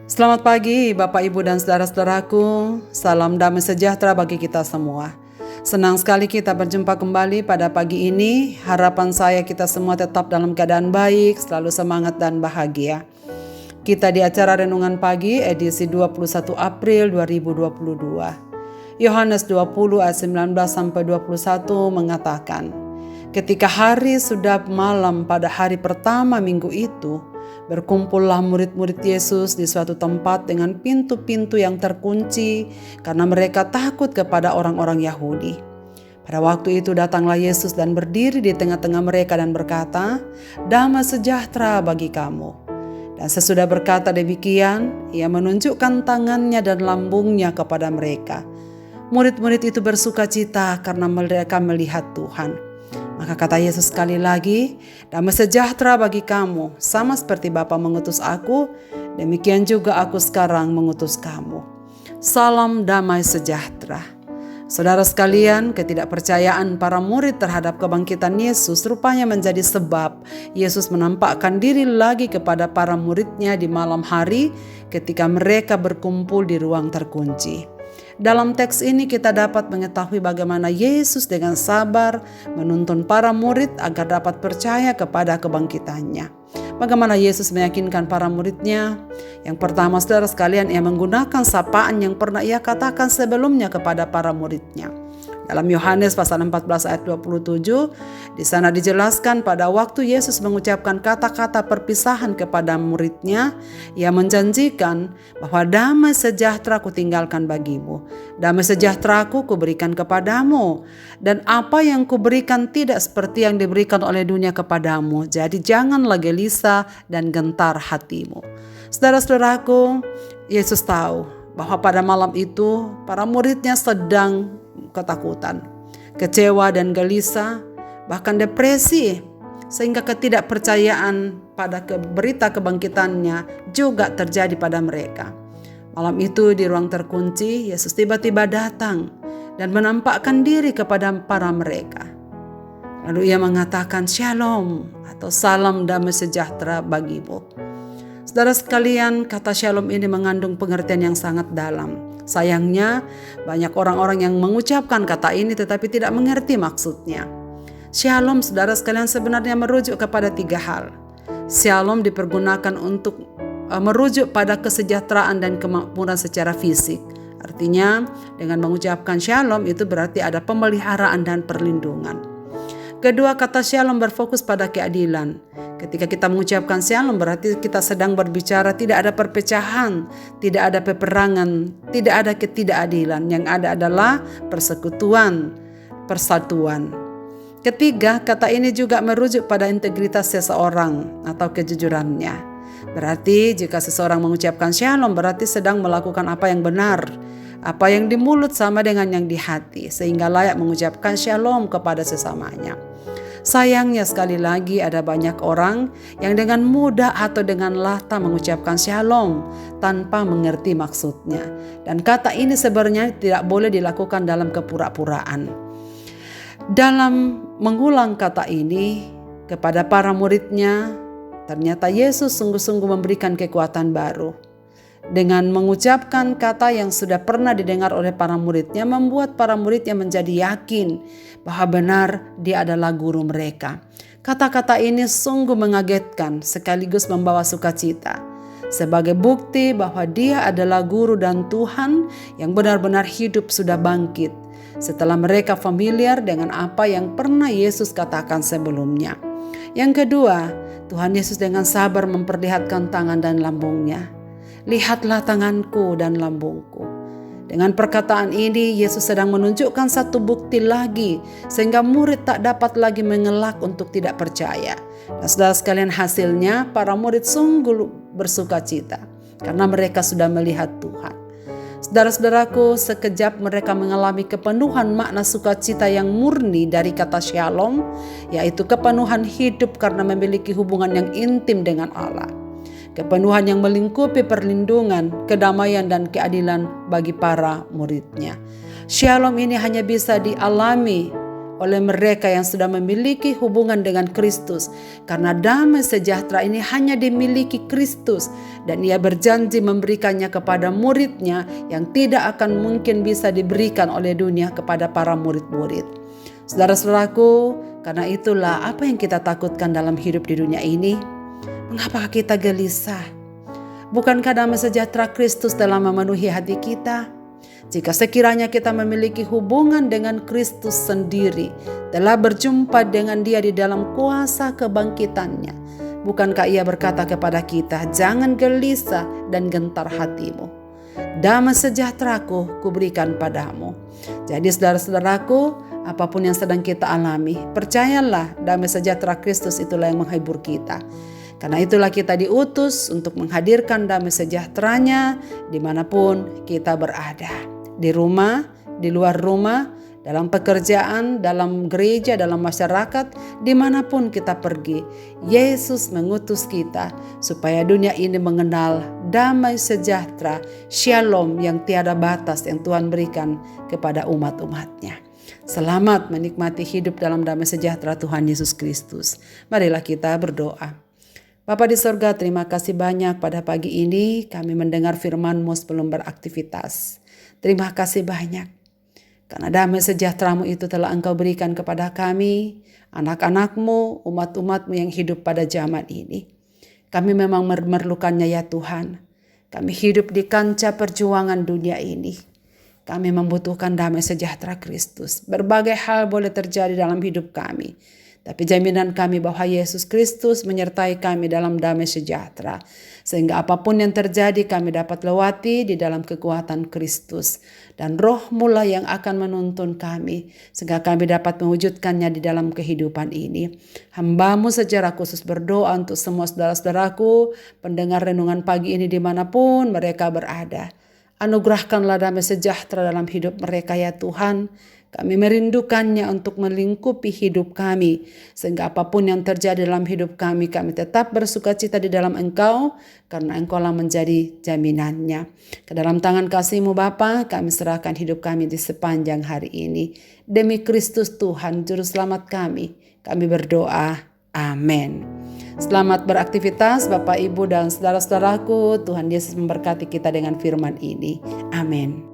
Selamat pagi Bapak Ibu dan saudara-saudaraku. Salam damai sejahtera bagi kita semua. Senang sekali kita berjumpa kembali pada pagi ini. Harapan saya kita semua tetap dalam keadaan baik, selalu semangat dan bahagia. Kita di acara Renungan Pagi edisi 21 April 2022. Yohanes 20 ayat 19 sampai 21 mengatakan, ketika hari sudah malam pada hari pertama minggu itu, berkumpullah murid-murid Yesus di suatu tempat dengan pintu-pintu yang terkunci karena mereka takut kepada orang-orang Yahudi. Pada waktu itu datanglah Yesus dan berdiri di tengah-tengah mereka dan berkata, "Damai sejahtera bagi kamu." Dan sesudah berkata demikian, ia menunjukkan tangannya dan lambungnya kepada mereka. Murid-murid itu bersukacita karena mereka melihat Tuhan. Maka kata Yesus sekali lagi, "Damai sejahtera bagi kamu, sama seperti Bapa mengutus aku, demikian juga aku sekarang mengutus kamu." Salam damai sejahtera. Saudara sekalian, ketidakpercayaan para murid terhadap kebangkitan Yesus rupanya menjadi sebab Yesus menampakkan diri lagi kepada para muridnya di malam hari ketika mereka berkumpul di ruang terkunci. Dalam teks ini kita dapat mengetahui bagaimana Yesus dengan sabar menuntun para murid agar dapat percaya kepada kebangkitannya. Bagaimana Yesus meyakinkan para muridnya? Yang pertama, saudara sekalian, ia menggunakan sapaan yang pernah ia katakan sebelumnya kepada para muridnya. Dalam Yohanes pasal 14 ayat 27, di sana dijelaskan pada waktu Yesus mengucapkan kata-kata perpisahan kepada muridnya, ia menjanjikan bahwa damai sejahtera kutinggalkan bagimu, damai sejahtera kuberikan kepadamu, dan apa yang kuberikan tidak seperti yang diberikan oleh dunia kepadamu, jadi janganlah gelisah dan gentar hatimu. Saudara-saudaraku, Yesus tahu bahwa pada malam itu para muridnya sedang ketakutan, kecewa dan gelisah, bahkan depresi, sehingga ketidakpercayaan pada berita kebangkitannya juga terjadi pada mereka. Malam itu di ruang terkunci, Yesus tiba-tiba datang dan menampakkan diri kepada para mereka. Lalu ia mengatakan, "Shalom" atau salam damai sejahtera bagimu. Saudara sekalian, kata shalom ini mengandung pengertian yang sangat dalam. Sayangnya, banyak orang-orang yang mengucapkan kata ini tetapi tidak mengerti maksudnya. Shalom, saudara sekalian, sebenarnya merujuk kepada 3 hal. Shalom dipergunakan untuk merujuk pada kesejahteraan dan kemakmuran secara fisik. Artinya, dengan mengucapkan shalom itu berarti ada pemeliharaan dan perlindungan. Kedua, kata shalom berfokus pada keadilan. Ketika kita mengucapkan shalom berarti kita sedang berbicara tidak ada perpecahan, tidak ada peperangan, tidak ada ketidakadilan. Yang ada adalah persekutuan, persatuan. Ketiga, kata ini juga merujuk pada integritas seseorang atau kejujurannya. Berarti jika seseorang mengucapkan shalom berarti sedang melakukan apa yang benar. Apa yang di mulut sama dengan yang di hati, sehingga layak mengucapkan shalom kepada sesamanya. Sayangnya sekali lagi ada banyak orang yang dengan mudah atau dengan latah mengucapkan shalom tanpa mengerti maksudnya. Dan kata ini sebenarnya tidak boleh dilakukan dalam kepura-puraan. Dalam mengulang kata ini kepada para muridnya, ternyata Yesus sungguh-sungguh memberikan kekuatan baru. Dengan mengucapkan kata yang sudah pernah didengar oleh para muridnya, membuat para muridnya menjadi yakin bahwa benar dia adalah guru mereka. Kata-kata ini sungguh mengagetkan sekaligus membawa sukacita. Sebagai bukti bahwa dia adalah guru dan Tuhan yang benar-benar hidup sudah bangkit. Setelah mereka familiar dengan apa yang pernah Yesus katakan sebelumnya. Yang kedua, Tuhan Yesus dengan sabar memperlihatkan tangan dan lambungnya. "Lihatlah tanganku dan lambungku." Dengan perkataan ini, Yesus sedang menunjukkan satu bukti lagi, sehingga murid tak dapat lagi mengelak untuk tidak percaya. Dan saudara sekalian, hasilnya para murid sungguh bersukacita, karena mereka sudah melihat Tuhan. Saudara-saudaraku, sekejap mereka mengalami kepenuhan makna sukacita yang murni dari kata shalom, yaitu kepenuhan hidup karena memiliki hubungan yang intim dengan Allah. Kepenuhan yang melingkupi perlindungan, kedamaian, dan keadilan bagi para muridnya. Shalom ini hanya bisa dialami oleh mereka yang sudah memiliki hubungan dengan Kristus. Karena damai sejahtera ini hanya dimiliki Kristus, dan Ia berjanji memberikannya kepada muridnya yang tidak akan mungkin bisa diberikan oleh dunia kepada para murid-murid. Saudara-saudaraku, karena itulah apa yang kita takutkan dalam hidup di dunia ini. Mengapa kita gelisah? Bukankah damai sejahtera Kristus telah memenuhi hati kita? Jika sekiranya kita memiliki hubungan dengan Kristus sendiri, telah berjumpa dengan Dia di dalam kuasa kebangkitannya, bukankah Ia berkata kepada kita, jangan gelisah dan gentar hatimu. Damai sejahteraku kuberikan padamu. Jadi saudara-saudaraku, apapun yang sedang kita alami, percayalah damai sejahtera Kristus itulah yang menghibur kita. Karena itulah kita diutus untuk menghadirkan damai sejahteranya dimanapun kita berada. Di rumah, di luar rumah, dalam pekerjaan, dalam gereja, dalam masyarakat, dimanapun kita pergi. Yesus mengutus kita supaya dunia ini mengenal damai sejahtera, shalom yang tiada batas yang Tuhan berikan kepada umat-umatnya. Selamat menikmati hidup dalam damai sejahtera Tuhan Yesus Kristus. Marilah kita berdoa. Bapa di sorga, terima kasih banyak pada pagi ini kami mendengar firman-Mu sebelum beraktivitas. Terima kasih banyak, karena damai sejahtera-Mu itu telah Engkau berikan kepada kami, anak-anak-Mu, umat-umat-Mu yang hidup pada zaman ini. Kami memang memerlukannya ya Tuhan. Kami hidup di kancah perjuangan dunia ini. Kami membutuhkan damai sejahtera Kristus. Berbagai hal boleh terjadi dalam hidup kami. Tapi jaminan kami bahwa Yesus Kristus menyertai kami dalam damai sejahtera. Sehingga apapun yang terjadi kami dapat lewati di dalam kekuatan Kristus. Dan Roh-Mu lah yang akan menuntun kami. Sehingga kami dapat mewujudkannya di dalam kehidupan ini. Hamba-Mu secara khusus berdoa untuk semua saudara-saudaraku, pendengar renungan pagi ini dimanapun mereka berada. Anugerahkanlah damai sejahtera dalam hidup mereka ya Tuhan. Kami merindukannya untuk melingkupi hidup kami. Sehingga apapun yang terjadi dalam hidup kami, kami tetap bersukacita di dalam Engkau. Karena Engkau lah menjadi jaminannya. Ke dalam tangan kasih-Mu Bapa, kami serahkan hidup kami di sepanjang hari ini. Demi Kristus Tuhan, Juru Selamat kami berdoa. Amin. Selamat beraktivitas Bapak, Ibu, dan saudara-saudaraku. Tuhan Yesus memberkati kita dengan firman ini. Amin.